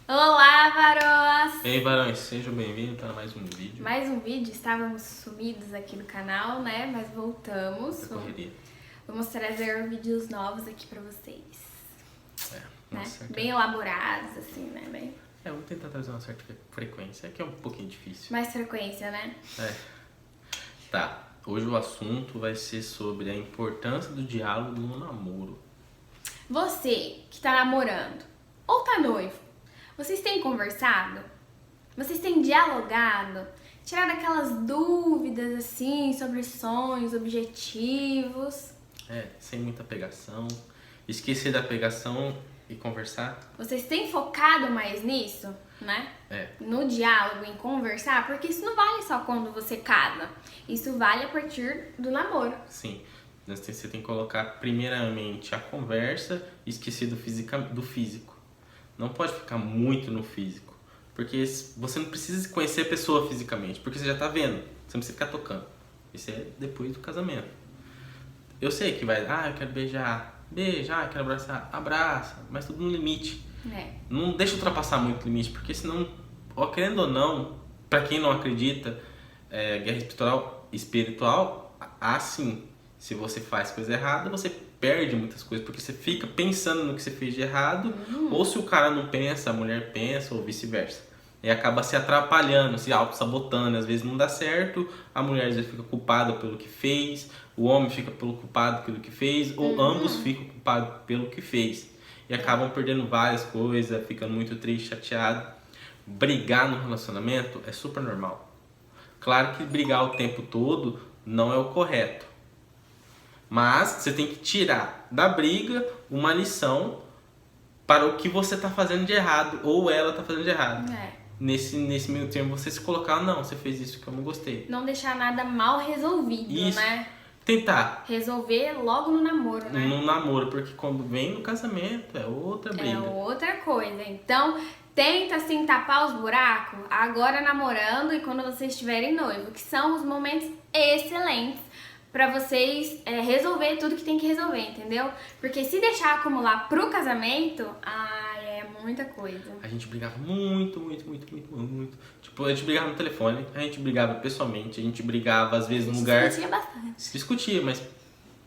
Olá, varoas! Ei, varões, sejam bem-vindos para mais um vídeo. Mais um vídeo, estávamos sumidos aqui no canal, né? Mas voltamos. Correria. Vamos trazer vídeos novos aqui pra vocês. Né? Nossa, Bem elaborados, assim, né? Bem... vou tentar trazer uma certa frequência, que é um pouquinho difícil. Mais frequência, né? Tá, hoje o assunto vai ser sobre a importância do diálogo no namoro. Você que tá namorando ou tá noivo, vocês têm conversado? Vocês têm dialogado? Tirado aquelas dúvidas, assim, sobre sonhos, objetivos? Sem muita pegação. Esquecer da pegação e conversar. Vocês têm focado mais nisso, né? No diálogo, em conversar, porque isso não vale só quando você casa. Isso vale a partir do namoro. Sim, você tem que colocar primeiramente a conversa e esquecer do físico. Não pode ficar muito no físico, porque você não precisa conhecer a pessoa fisicamente, porque você já tá vendo, você não precisa ficar tocando. Isso é depois do casamento. Eu sei que vai, eu quero beijar, eu quero abraçar, abraça, mas tudo no limite. Não deixa ultrapassar muito o limite, porque senão, querendo ou não, pra quem não acredita, guerra espiritual, assim, se você faz coisa errada, você perde muitas coisas, porque você fica pensando no que você fez de errado, ou se o cara não pensa, a mulher pensa, ou vice-versa. E acaba se atrapalhando, se auto-sabotando, às vezes não dá certo, a mulher às vezes fica culpada pelo que fez, o homem fica culpado pelo que fez, ou ambos ficam culpados pelo que fez. E acabam perdendo várias coisas, ficando muito triste, chateado. Brigar no relacionamento é super normal. Claro que brigar o tempo todo não é o correto. Mas você tem que tirar da briga uma lição para o que você está fazendo de errado ou ela está fazendo de errado. Nesse meio termo você se colocar, não, você fez isso que eu não gostei. Não deixar nada mal resolvido, isso. né? Tentar. Resolver logo no namoro, né? No namoro, porque quando vem no casamento é outra briga. É outra coisa. Então, tenta assim tapar os buracos agora namorando e quando vocês estiverem noivo, que são os momentos excelentes pra vocês resolver tudo que tem que resolver, entendeu? Porque se deixar acumular pro casamento, é muita coisa. A gente brigava muito. Tipo, a gente brigava no telefone, a gente brigava pessoalmente, a gente brigava às vezes no lugar... Discutia bastante. Discutia, mas,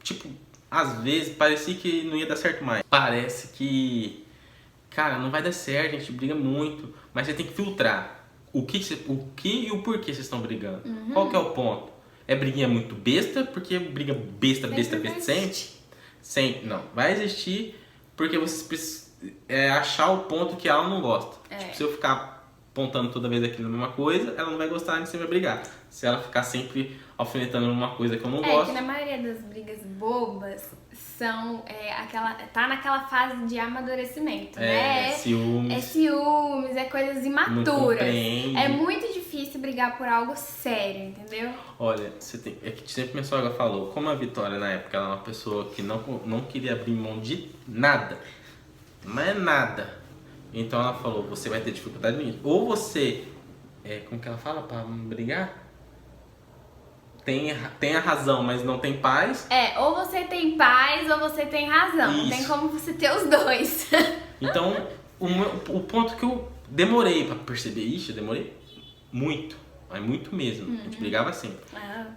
tipo, às vezes parecia que não ia dar certo mais. Parece que, cara, não vai dar certo, a gente briga muito, mas você tem que filtrar o que e o porquê vocês estão brigando. Qual que é o ponto? É briguinha muito besta, porque briga besta sempre. Não, vai existir porque vocês precisam achar o ponto que ela não gosta. Tipo, se eu ficar apontando toda vez aquilo na mesma coisa, ela não vai gostar e você vai brigar. Se ela ficar sempre alfinetando numa coisa que eu não gosto... que na maioria das brigas bobas são tá naquela fase de amadurecimento, né? Ciúmes. É ciúmes, é coisas imaturas. É muito difícil brigar por algo sério, entendeu? Olha, é que sempre minha sogra falou, como a Vitória na época ela é uma pessoa que não queria abrir mão de nada, mas nada. Então ela falou, você vai ter dificuldade nisso. Ou você, como que ela fala pra brigar? Tem a razão, mas não tem paz. Ou você tem paz ou você tem razão. Isso. Não tem como você ter os dois. Então, o ponto que eu demorei pra perceber isso, eu demorei muito. Mas muito mesmo. A gente brigava sempre.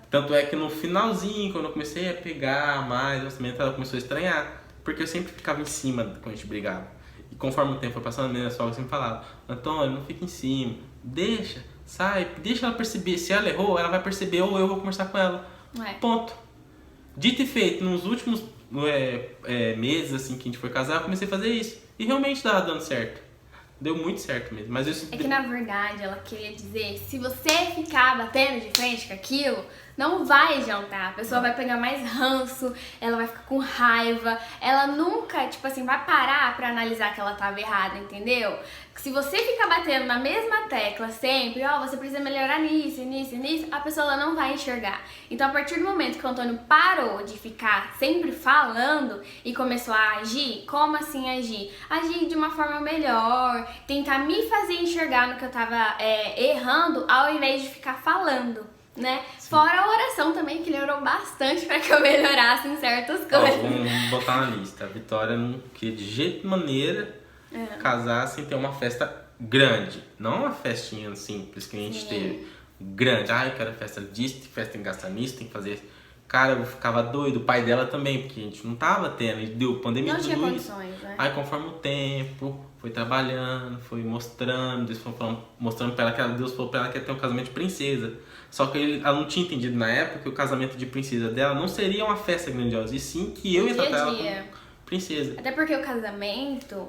Tanto é que no finalzinho, quando eu comecei a pegar mais, ela começou a estranhar. Porque eu sempre ficava em cima quando a gente brigava. E conforme o tempo foi passando, a minha sogra sempre falava, Antônio, não fica em cima, deixa, sai, deixa ela perceber. Se ela errou, ela vai perceber ou eu vou conversar com ela. Ponto. Dito e feito, nos últimos meses assim, que a gente foi casar, eu comecei a fazer isso. E realmente tava dando certo. Deu muito certo mesmo. Mas É que na verdade ela queria dizer, se você ficar batendo de frente com aquilo, não vai adiantar. A pessoa vai pegar mais ranço, ela vai ficar com raiva, ela nunca, tipo assim, vai parar pra analisar que ela tava errada, entendeu? Se você ficar batendo na mesma tecla sempre, você precisa melhorar nisso, a pessoa ela não vai enxergar. Então a partir do momento que o Antônio parou de ficar sempre falando e começou a agir, como assim agir? Agir de uma forma melhor, tentar me fazer enxergar no que eu tava errando, ao invés de ficar falando, né? Fora a oração também, que ele orou bastante para que eu melhorasse em certas coisas. Vamos botar na lista. A Vitória não queria de jeito maneira casar sem ter uma festa grande, não uma festinha simples que a gente Sim. teve. Grande, eu quero festa disso, festa em gastar nisso, tem que fazer. Cara, eu ficava doido, o pai dela também, porque a gente não tava tendo, a gente deu pandemia Não tinha tudo isso. condições, né? Aí conforme o tempo, foi trabalhando, foi mostrando, Deus foi falando, mostrando pra ela que Deus falou pra ela que ia ter um casamento de princesa. Só que ela não tinha entendido na época que o casamento de princesa dela não seria uma festa grandiosa, e sim que eu ia Dia a tratar ela dia. como princesa. Até porque o casamento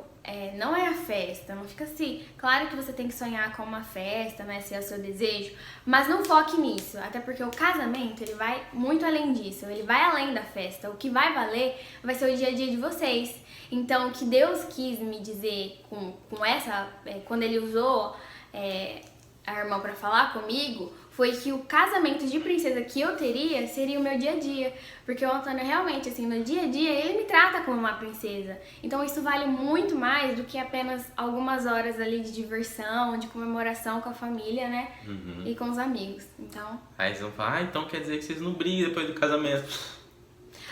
não é a festa, não fica assim. Claro que você tem que sonhar com uma festa, né, se é o seu desejo, mas não foque nisso. Até porque o casamento, ele vai muito além disso, ele vai além da festa. O que vai valer vai ser o dia a dia de vocês. Então, o que Deus quis me dizer com essa, quando ele usou a irmã pra falar comigo, foi que o casamento de princesa que eu teria seria o meu dia a dia. Porque o Antônio realmente, assim, no dia a dia, ele me trata como uma princesa. Então isso vale muito mais do que apenas algumas horas ali de diversão, de comemoração com a família, né? E com os amigos. Então, Aí eles vão falar, então quer dizer que vocês não brigam depois do casamento.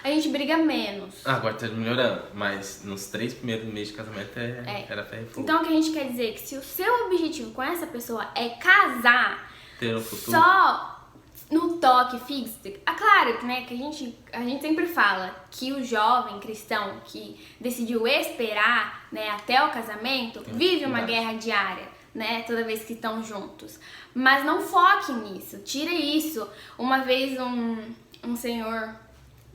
a gente briga menos. Agora tá melhorando, mas nos 3 primeiros meses de casamento era ferro e fogo. Então o que a gente quer dizer é que se o seu objetivo com essa pessoa é casar, Ter um futuro. só no toque fixo, claro, né, que a gente sempre fala que o jovem cristão que decidiu esperar, né, até o casamento, vive uma guerra diária, né, toda vez que estão juntos. Mas não foque nisso, tira isso. Uma vez um senhor,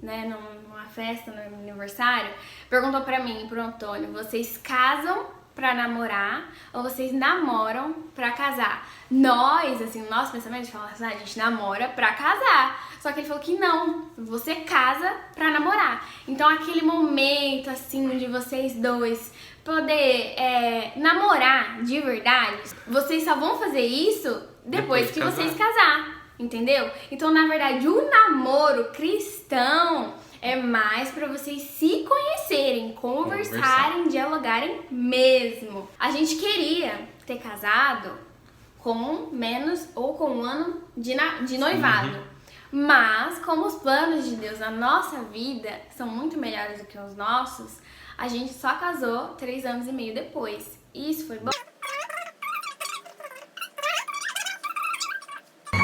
né, numa festa, no meu aniversário, perguntou pra mim e pro Antônio: vocês casam pra namorar ou vocês namoram pra casar? Nós, assim, o nosso pensamento, a gente fala assim, a gente namora pra casar. Só que ele falou que não, você casa pra namorar. Então aquele momento, assim, de vocês dois poder namorar de verdade, vocês só vão fazer isso depois que vocês casar, entendeu? Então, na verdade, o namoro cristão é mais pra vocês se conhecerem, conversarem, dialogarem mesmo. A gente queria ter casado com menos ou com 1 ano de noivado. Mas, como os planos de Deus na nossa vida são muito melhores do que os nossos, a gente só casou 3 anos e meio depois. E isso foi bom.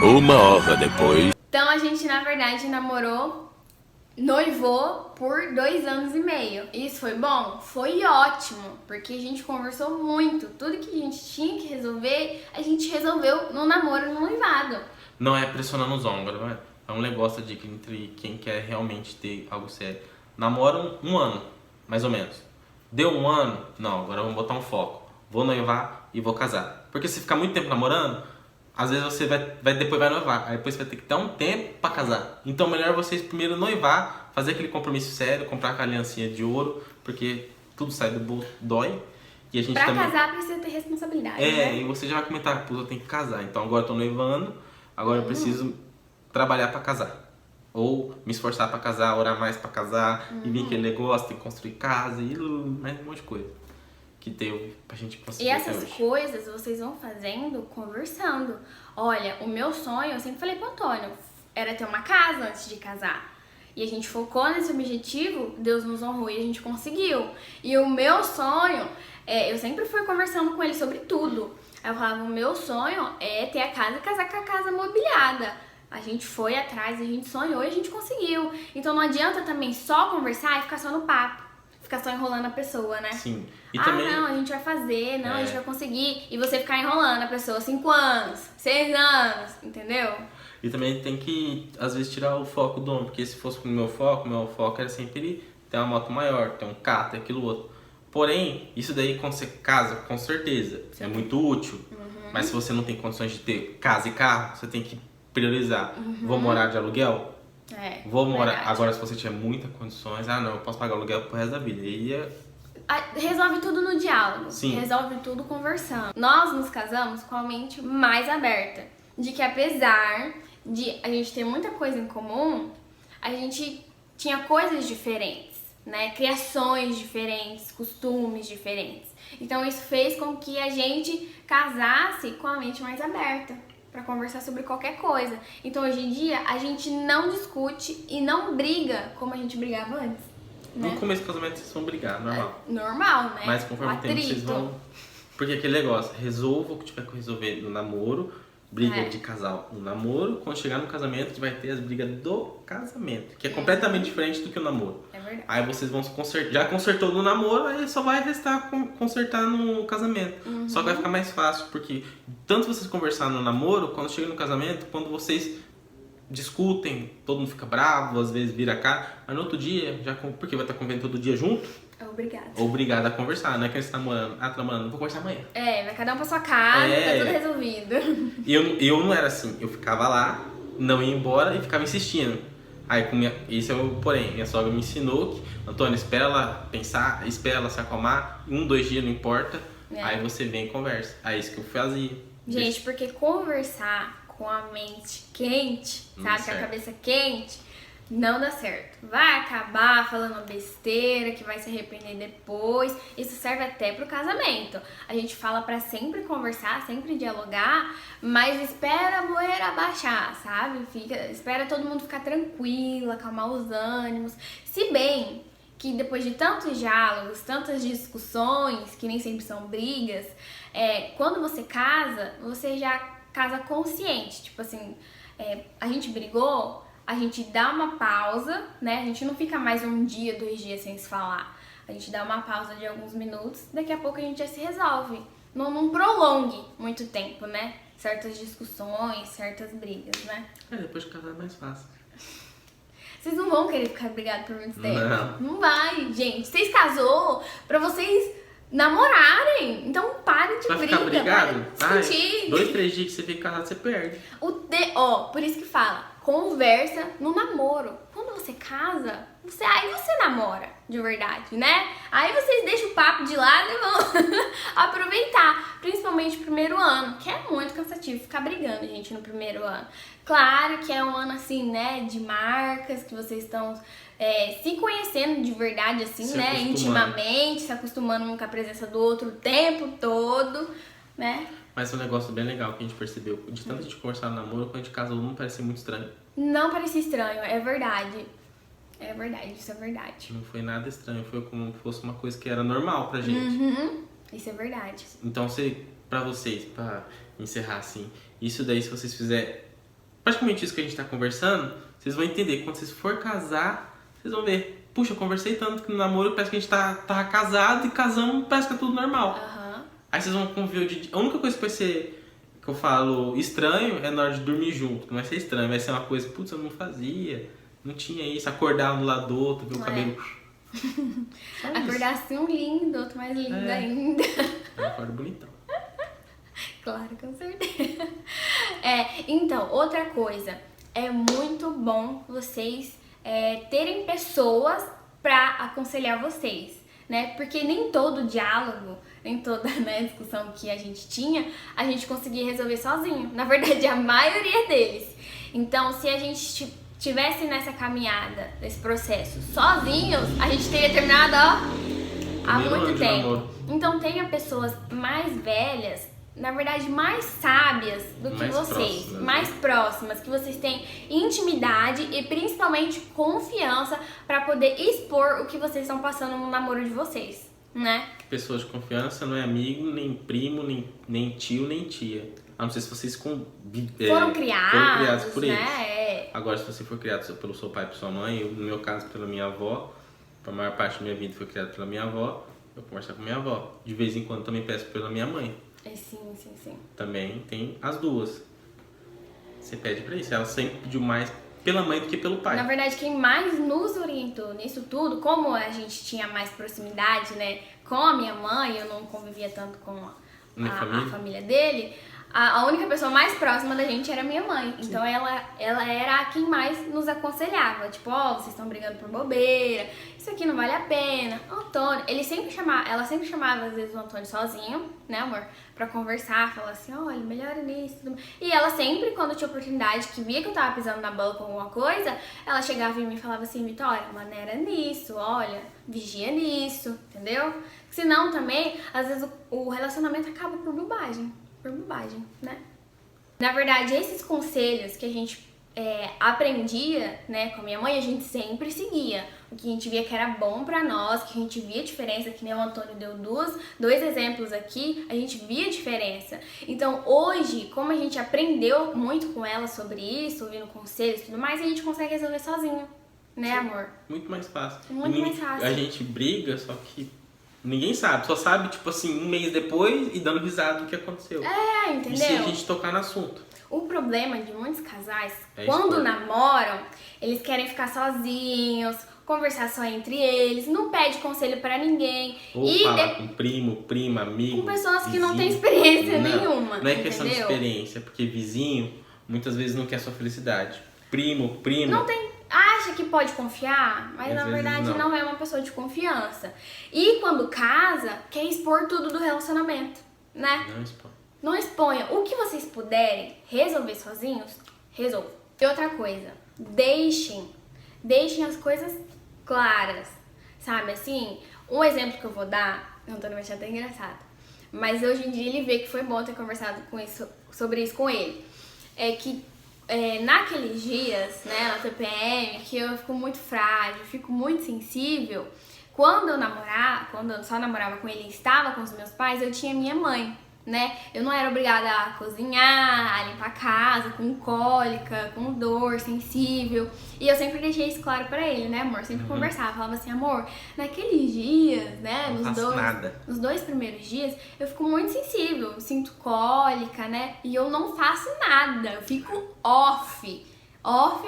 1 hora depois. Então a gente, na verdade, noivou por 2 anos e meio. Isso foi bom? Foi ótimo, porque a gente conversou muito. Tudo que a gente tinha que resolver, a gente resolveu no namoro e no noivado. Não é pressionando os ombros, não é? É um negócio de entre quem quer realmente ter algo sério. Namoram 1 ano, mais ou menos. Deu 1 ano? Não, agora vamos botar um foco. Vou noivar e vou casar. Porque se ficar muito tempo namorando, às vezes você depois vai noivar. Aí depois você vai ter que dar um tempo pra casar. Então melhor vocês primeiro noivar, fazer aquele compromisso sério, comprar aquela aliancinha de ouro, porque tudo sai do bolso, dói. E a gente pra também... casar precisa ter responsabilidade, né? E você já vai comentar, pô, eu tenho que casar. Então agora eu tô noivando, agora eu preciso trabalhar pra casar. Ou me esforçar pra casar, orar mais pra casar, e vir aquele negócio, tem que construir casa, e mais um monte de coisa que deu pra gente conseguir. E essas coisas vocês vão fazendo conversando. Olha, o meu sonho, eu sempre falei pro Antônio, era ter uma casa antes de casar. E a gente focou nesse objetivo, Deus nos honrou e a gente conseguiu. E o meu sonho, eu sempre fui conversando com ele sobre tudo. Aí eu falava, o meu sonho é ter a casa e casar com a casa mobiliada. A gente foi atrás, a gente sonhou e a gente conseguiu. Então não adianta também só conversar e ficar só no papo. Ficar só enrolando a pessoa, né? Sim. E também... não, a gente vai fazer, não, a gente vai conseguir. E você ficar enrolando a pessoa 5 anos, 6 anos, entendeu? E também tem que, às vezes, tirar o foco do homem. Porque se fosse o meu foco era sempre ter uma moto maior, ter um carro, ter aquilo outro. Porém, isso daí quando você casa, com certeza, é muito útil. Mas se você não tem condições de ter casa e carro, você tem que priorizar. Vou morar de aluguel? Vou morar. Verdade. Agora, se você tiver muitas condições, não, eu posso pagar aluguel pro resto da vida. E Resolve tudo no diálogo. Sim. Resolve tudo conversando. Nós nos casamos com a mente mais aberta. De que apesar de a gente ter muita coisa em comum, a gente tinha coisas diferentes, né? Criações diferentes, costumes diferentes. Então isso fez com que a gente casasse com a mente mais aberta pra conversar sobre qualquer coisa. Então hoje em dia a gente não discute e não briga como a gente brigava antes. no Né? começo do casamento vocês vão brigar, normal. Normal, né? Mas conforme o tempo vocês Atrito. vão Porque aquele negócio, resolva o que tiver que resolver no namoro, briga de casal no namoro, quando chegar no casamento que vai ter as brigas do casamento, que é completamente diferente do que o namoro. É verdade. Aí vocês vão se consertar, já consertou no namoro, aí só vai restar consertar no casamento. Só que vai ficar mais fácil, porque tanto vocês conversar no namoro, quando chega no casamento, quando vocês discutem, todo mundo fica bravo, às vezes vira a cara, mas no outro dia, porque vai estar convivendo todo dia junto, Obrigada. obrigado a conversar, não é que você tá namorando, tá namorando, vou conversar amanhã. Vai cada um pra sua casa, tá tudo resolvido. Eu não era assim, eu ficava lá, não ia embora e ficava insistindo. Aí, esse é o porém, minha sogra me ensinou que, Antônio, espera ela pensar, espera ela se acalmar, 1, 2 dias não importa, aí você vem e conversa. Aí isso que eu fazia. Gente, porque conversar com a mente quente, sabe, com a cabeça quente, não dá certo. Vai acabar falando besteira, que vai se arrepender depois. Isso serve até pro casamento. A gente fala pra sempre conversar, sempre dialogar, mas espera a poeira abaixar, sabe? Espera todo mundo ficar tranquilo, acalmar os ânimos. Se bem que depois de tantos diálogos, tantas discussões, que nem sempre são brigas, quando você casa, você já casa consciente. Tipo assim, a gente brigou, a gente dá uma pausa, né? A gente não fica mais 1 dia, 2 dias sem se falar. A gente dá uma pausa de alguns minutos, daqui a pouco a gente já se resolve. Não prolongue muito tempo, né? Certas discussões, certas brigas, né? Depois de casar é mais fácil. Vocês não vão querer ficar brigados por muito tempo. Não vai, gente. Vocês casou pra vocês namorarem. Então pare de vai briga, ficar brigado? para de discutir. 2, 3 dias que você fica casado, você perde. Por isso que fala, conversa no namoro. Quando você casa, aí você namora, de verdade, né? Aí vocês deixam o papo de lado e vão aproveitar. Principalmente o primeiro ano, que é muito cansativo ficar brigando, gente, no primeiro ano. Claro que é um ano assim, né, de marcas, que vocês estão se conhecendo de verdade, assim, né, intimamente, se acostumando com a presença do outro o tempo todo, né? Mas um negócio bem legal que a gente percebeu, de tanto a gente conversar no namoro, quando a gente casou, não parecia muito estranho. Não parecia estranho, é verdade. É verdade, isso é verdade. Não foi nada estranho, foi como se fosse uma coisa que era normal pra gente. Isso é verdade. Então, pra vocês, pra encerrar assim, isso daí, se vocês fizerem praticamente isso que a gente tá conversando, vocês vão entender. Quando vocês for casar, vocês vão ver. Puxa, eu conversei tanto que no namoro parece que a gente tá casado e casamos, parece que é tudo normal. Aí vocês vão conviver o dia. A única coisa que vai ser, que eu falo, estranho é na hora de dormir junto. Não vai ser estranho, vai ser uma coisa, putz, eu não fazia, não tinha isso. Acordar um do lado do outro, ver o cabelo. Acordar assim um lindo, outro mais lindo ainda. Eu acordo bonitão. Claro, com certeza. Então, outra coisa, é muito bom vocês terem pessoas pra aconselhar vocês, né? Porque nem todo diálogo, nem toda discussão que a gente tinha, a gente conseguia resolver sozinho. Na verdade, a maioria deles. Então, se a gente tivesse nessa caminhada, nesse processo, sozinhos, a gente teria terminado, há muito tempo. Então, tenha pessoas mais velhas, na verdade, mais sábias do que vocês, mais próximas, que vocês têm intimidade e principalmente confiança para poder expor o que vocês estão passando no namoro de vocês, né? Pessoas de confiança não é amigo, nem primo, nem tio, nem tia. A não ser se vocês foram criados por eles. Né? Agora, se você for criado pelo seu pai e pela sua mãe, no meu caso, pela minha avó, a maior parte da minha vida foi criado pela minha avó, eu converso com minha avó. De vez em quando também peço pela minha mãe. Sim. Também tem as duas. Você pede pra isso. Ela sempre pediu mais pela mãe do que pelo pai. Na verdade, quem mais nos orientou nisso tudo, como a gente tinha mais proximidade, né, com a minha mãe, eu não convivia tanto com a família dele, a única pessoa mais próxima da gente era minha mãe. Sim. Então ela era quem mais nos aconselhava. Tipo, vocês estão brigando por bobeira, isso aqui não vale a pena. Antônio, ela sempre chamava às vezes o Antônio sozinho, né, amor? Pra conversar, falar assim, olha, melhora nisso. E ela sempre, quando tinha oportunidade, que via que eu tava pisando na bola com alguma coisa, ela chegava em mim e falava assim, Vitória, maneira nisso, olha, vigia nisso, entendeu? Senão também, às vezes o relacionamento acaba por bobagem, né? Na verdade, esses conselhos que a gente aprendia, né, com a minha mãe, a gente sempre seguia o que a gente via que era bom pra nós, que a gente via diferença, que nem o Antônio deu dois exemplos aqui, a gente via diferença. Então hoje, como a gente aprendeu muito com ela sobre isso, ouvindo conselhos e tudo mais, a gente consegue resolver sozinho, né, amor? Muito mais fácil. Muito mais fácil. A gente briga, só que ninguém sabe, só sabe, tipo assim, um mês depois e dando risada do que aconteceu. Entendeu? E se a gente tocar no assunto. O problema de muitos casais, É quando expor. namoram, eles querem ficar sozinhos, conversar só entre eles, não pede conselho pra ninguém. Ou falar com primo, prima, amigo. Com pessoas que não têm vizinho. experiência Não, nenhuma. Não é questão de entendeu? experiência, porque vizinho muitas vezes não quer sua felicidade. Primo, Não tem. Acha que pode confiar, mas Às na vezes verdade não. não é uma pessoa de confiança. E quando casa, quer expor tudo do relacionamento, né? Não expõe. Não exponha. O que vocês puderem resolver sozinhos, resolvam. E outra coisa, deixem as coisas claras, sabe? Assim, um exemplo que eu vou dar, o Antônio vai achar até engraçado, mas hoje em dia ele vê que foi bom ter conversado sobre isso com ele. É que naqueles dias, né, na TPM, que eu fico muito frágil, fico muito sensível, quando eu só namorava com ele e estava com os meus pais, eu tinha minha mãe, né? Eu não era obrigada a cozinhar, a limpar a casa, com cólica, com dor, sensível. E eu sempre deixei isso claro pra ele, né, amor? Sempre conversava, falava assim, amor, naqueles dias, né, Não faço nada. nos 2 primeiros dias, eu fico muito sensível, eu sinto cólica, né? E eu não faço nada, eu fico off. Off.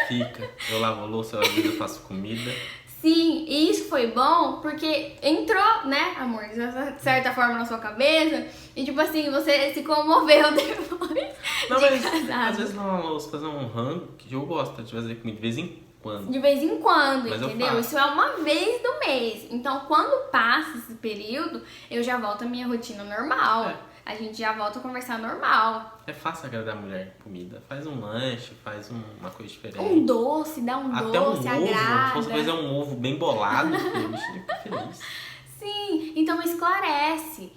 Fica. Eu lavo a louça, às vezes eu faço comida. Sim, e isso foi bom porque entrou, né, amor, de certa forma na sua cabeça e tipo assim, você se comoveu depois Não, de mas casado. às vezes lavar a louça, fazer um rango, que eu gosto de fazer comida de vez em quando. De vez em quando, Mas eu entendeu? faço. Isso é uma vez no mês. Então, quando passa esse período, eu já volto à minha rotina normal. A gente já volta a conversar normal. É fácil agradar a mulher com comida. Faz um lanche, faz uma coisa diferente. Um doce, dá um Até doce, um ovo, se agrada. fosse fazer um ovo bem bolado, filho, bicho, eu fico feliz. Sim, então esclarece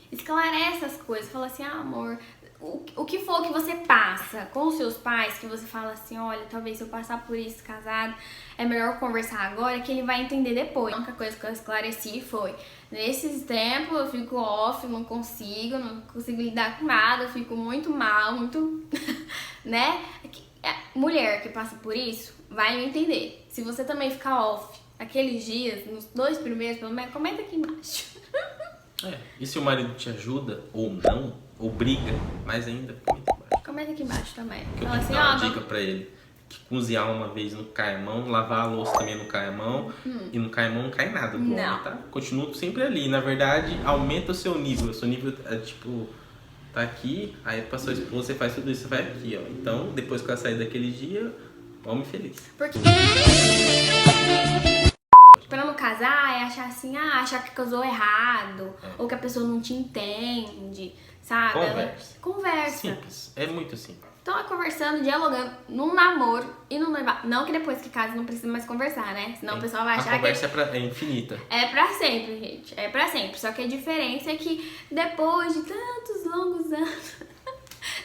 as coisas, fala assim, amor, o que for que você passa com os seus pais, que você fala assim, olha, talvez se eu passar por isso casado, é melhor conversar agora, que ele vai entender depois. A única coisa que eu esclareci foi, nesses tempos eu fico off, não consigo lidar com nada, eu fico muito mal, muito, né? Mulher que passa por isso, vai me entender. Se você também ficar off aqueles dias, nos 2 primeiros, pelo menos, comenta aqui embaixo. E se o marido te ajuda, ou não, ou briga, mais ainda, comenta embaixo. Comenta aqui embaixo também. Que eu Fala tenho que assim, dar ó, uma dica pra ele. Que cozinhar uma vez não cai a mão, lavar a louça também não cai a mão. E não cai a mão, não cai nada do homem, tá? Continua sempre ali. Na verdade, aumenta o seu nível. O seu nível é tipo, tá aqui, aí pra sua esposa você faz tudo isso, você vai aqui, ó. Então, depois que ela sair daquele dia, homem feliz. Porque pra não casar é achar assim, achar que casou errado, ou que a pessoa não te entende, sabe? Conversa. Simples, é muito simples. Então é conversando, dialogando, num namoro e no noivado. Não que depois que casa não precisa mais conversar, né? Senão o pessoal vai achar a conversa é infinita. É pra sempre, gente. É pra sempre. Só que a diferença é que depois de tantos longos anos,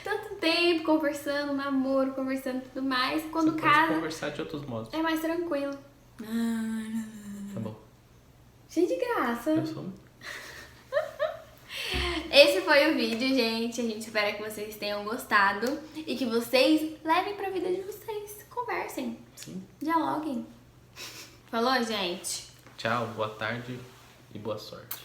tanto tempo conversando, namoro, conversando e tudo mais, quando Você casa, pode conversar de outros modos. é mais tranquilo. Tá bom. Cheio de graça. Eu sou... Esse foi o vídeo, gente. A gente espera que vocês tenham gostado e que vocês levem pra vida de vocês. Conversem. Sim. Dialoguem. Falou, gente? Tchau, boa tarde e boa sorte.